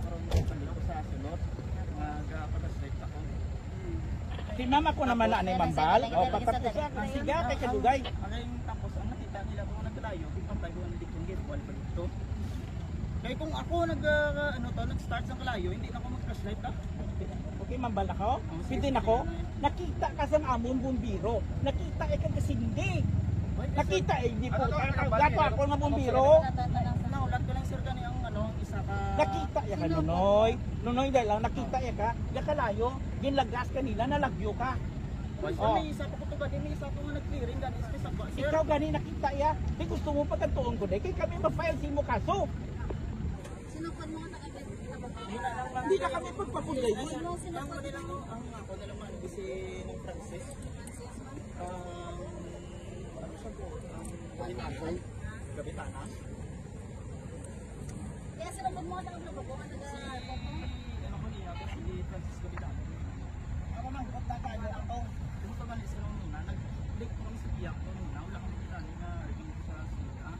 karon ko sa sulod. Magpapaslit ako. Si mama ko naman na ni Mambal. O patapos ang siga kay kadugay. Ang tapos ang nakita nila kung naglayo, pipantay ko ang dikong gate wala pa dito. Kaya kung ako nag-start sa kalayo, hindi na ako mag-flashlight ta. Okay, Mambal ako. Pitin ako. Nakita ka sa amon bumbiro. Nakita kang kasindi. Nakita di po. Gato ako nga bumbiro. Naulat ko lang sir kani ang isa ka. Nakita ya ka Nunoy. Nunoy dahil lang nakita ya ka. Ya kalayo, ginlagas kanila nalagyo ka. May isa pa ko to gani, may isa ko nga nag-clearing gani sa ba. Ikaw gani nakita ya. Di gusto mo pagkantuon ko dai kay kami ma-file si mo kaso. Sinukod mo ka Hindi na kami pagpapunday. Ang ako nila man si ng Francis. Ano siya po? Ang Kapitana. Kaya sinukod mo ka ng grupo ano Ano ko niya si Francis Kapitana. Ako man kontakan niya ako. Kung tumali sila muna, nag-click ko si Piyak ko muna. Wala akong kita na review sa sila.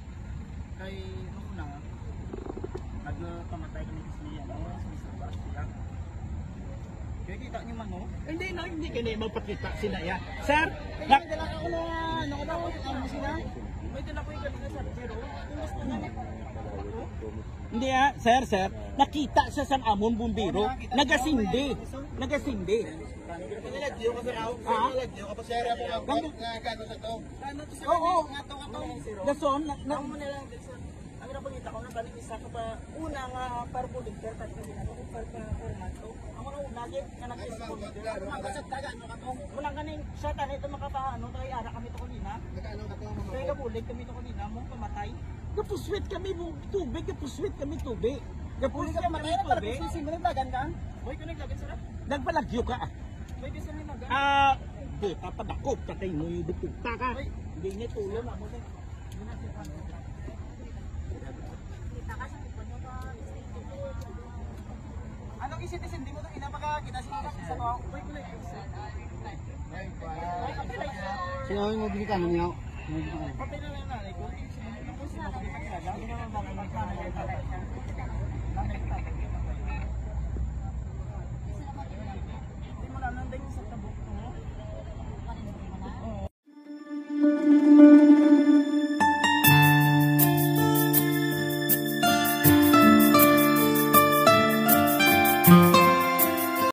Kay nung una, nagpamatay kami kasi niya. Si Mr. Bastian. Kaya kita niyo man Hindi kini magpakita sila ya. Sir, may dala ako na sila. May dala ko yung galing na pero kung gusto niya hindi sir, nakita siya sa amon bumbiro, nagasindi. Nilagyo ka sa raw. Nilagyo ka pa sir. Gano sa to? Oo. Dason, Ang muna lang din sir. Ang napakita ko na balik isa ka pa una nga parbulig pero kasi ginagawa ko para format to. Ang mga una gid nga nag-respond. Magbasag taga ano ka to. Unang kaning siya tani ito makapaano kay ara kami to kanina. Nakaano ka to mga. Kaya kabulig kami to kanina mo pamatay. kapuswit kami tubig, tubig. Kapulis ka matay na para sisi mo nagdagan ka. Hoy ko nagdagan sir. Nagpalagyo ka. May bisa ni maga. Puta padakop katay mo yung dupugta ka. Hindi niya tulong mo. kita ka sa grupo mo ba? Anong isitisin di mo to inapakakita sa ko. Hoy ko Sino mo binikan niyo? Patay na lang nanay ko. Tapos na ako talaga. Hindi naman ba magkano.